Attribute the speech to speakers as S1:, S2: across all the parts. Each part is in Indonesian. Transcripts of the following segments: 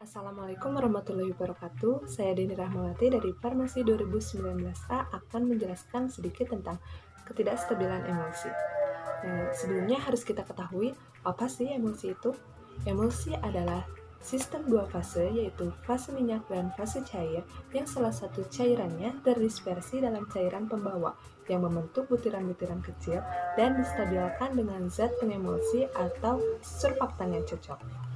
S1: Assalamualaikum warahmatullahi wabarakatuh. Saya Deni Rahmawati dari Farmasi 2019A akan menjelaskan sedikit tentang ketidakstabilan emosi. Sebelumnya harus kita ketahui apa sih emosi itu? Emosi adalah sistem dua fase, yaitu fase minyak dan fase cair, yang salah satu cairannya terdispersi dalam cairan pembawa yang membentuk butiran-butiran kecil dan distabilkan dengan zat pengemulsi atau surfaktan yang cocok.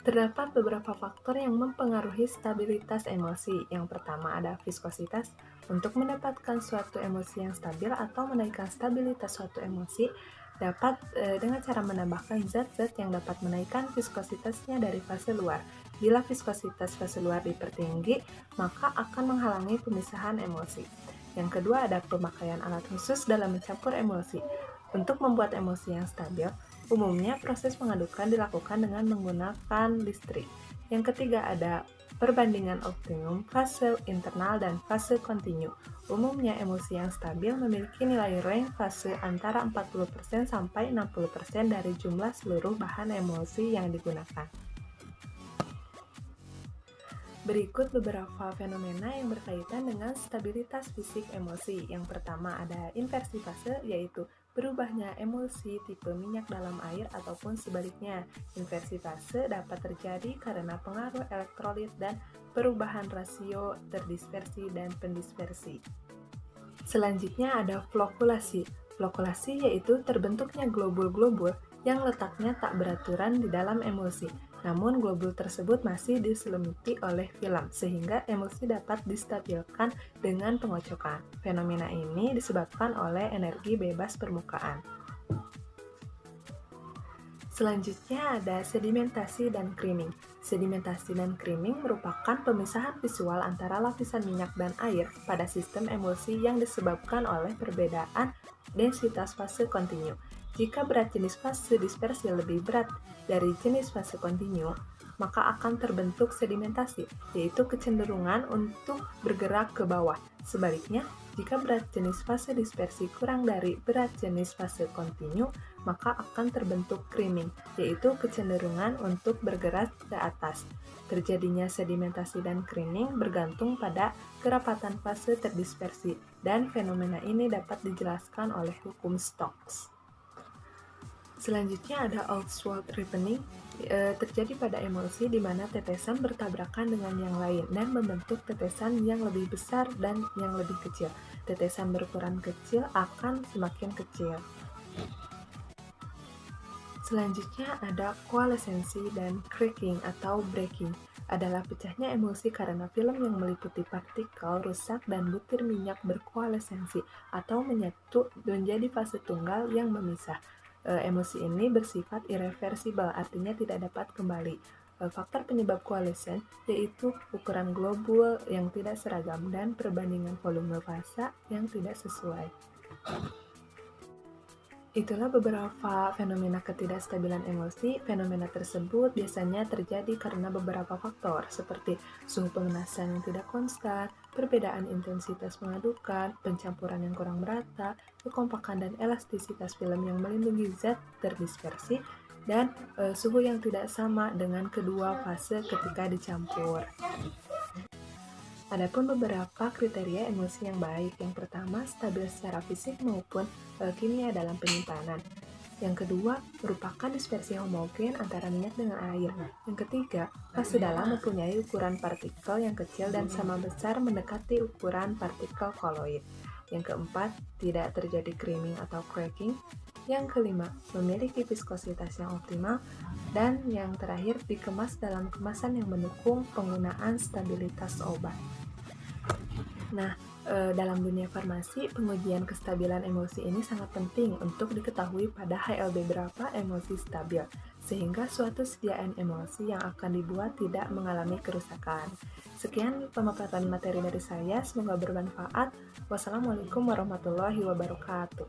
S1: Terdapat beberapa faktor yang mempengaruhi stabilitas emosi. Yang pertama ada viskositas. Untuk mendapatkan suatu emosi yang stabil atau menaikkan stabilitas suatu emosi, dapat dengan cara menambahkan zat-zat yang dapat menaikkan viskositasnya dari fase luar. Bila viskositas fase luar dipertinggi, maka akan menghalangi pemisahan emosi. Yang kedua ada pemakaian alat khusus dalam mencampur emosi. Untuk membuat emosi yang stabil, umumnya proses pengadukan dilakukan dengan menggunakan listrik. Yang ketiga ada perbandingan optimum, fase internal, dan fase kontinu. Umumnya emosi yang stabil memiliki nilai range fase antara 40% sampai 60% dari jumlah seluruh bahan emosi yang digunakan. Berikut beberapa fenomena yang berkaitan dengan stabilitas fisik emosi. Yang pertama ada inversi fase, yaitu berubahnya emosi tipe minyak dalam air ataupun sebaliknya. Inversi fase dapat terjadi karena pengaruh elektrolit dan perubahan rasio terdispersi dan pendispersi. Selanjutnya ada flokulasi. Flokulasi yaitu terbentuknya globul-globul yang letaknya tak beraturan di dalam emosi. Namun globul tersebut masih diselimuti oleh film, sehingga emosi dapat distabilkan dengan pengocokan. Fenomena ini disebabkan oleh energi bebas permukaan. Selanjutnya ada sedimentasi dan creaming. Sedimentasi dan creaming merupakan pemisahan visual antara lapisan minyak dan air pada sistem emosi yang disebabkan oleh perbedaan densitas fase kontinu. Jika berat jenis fase dispersi lebih berat dari jenis fase kontinu, maka akan terbentuk sedimentasi, yaitu kecenderungan untuk bergerak ke bawah. Sebaliknya, jika berat jenis fase dispersi kurang dari berat jenis fase kontinu, maka akan terbentuk creaming, yaitu kecenderungan untuk bergerak ke atas. Terjadinya sedimentasi dan creaming bergantung pada kerapatan fase terdispersi, dan fenomena ini dapat dijelaskan oleh hukum Stokes. Selanjutnya ada outward ripening, terjadi pada emosi di mana tetesan bertabrakan dengan yang lain dan membentuk tetesan yang lebih besar dan yang lebih kecil. Tetesan berukuran kecil akan semakin kecil. Selanjutnya ada koalesensi dan cracking atau breaking. Adalah pecahnya emosi karena film yang meliputi partikel rusak dan butir minyak berkoalesensi atau menyatu menjadi fase tunggal yang memisah. Emosi ini bersifat irreversibel, artinya tidak dapat kembali. Faktor penyebab koalesen yaitu ukuran globul yang tidak seragam dan perbandingan volume fasa yang tidak sesuai. Itulah beberapa fenomena ketidakstabilan emosi. Fenomena tersebut biasanya terjadi karena beberapa faktor seperti suhu pemanasan yang tidak konstan, perbedaan intensitas pengadukan, pencampuran yang kurang merata, kekompakan dan elastisitas film yang melindungi zat terdispersi, dan suhu yang tidak sama dengan kedua fase ketika dicampur. Adapun beberapa kriteria emosi yang baik. Yang pertama, stabil secara fisik maupun kimia dalam penyimpanan. Yang kedua, merupakan dispersi homogen antara minyak dengan air. Yang ketiga, fase dalam mempunyai ukuran partikel yang kecil dan sama besar mendekati ukuran partikel koloid. Yang keempat, tidak terjadi creaming atau cracking. Yang kelima, memiliki viskositas yang optimal. Dan yang terakhir, dikemas dalam kemasan yang mendukung penggunaan stabilitas obat. Nah, dalam dunia farmasi, pengujian kestabilan emosi ini sangat penting untuk diketahui pada HLB berapa emosi stabil, sehingga suatu sediaan emosi yang akan dibuat tidak mengalami kerusakan. Sekian pemaparan materi dari saya, semoga bermanfaat. Wassalamualaikum warahmatullahi wabarakatuh.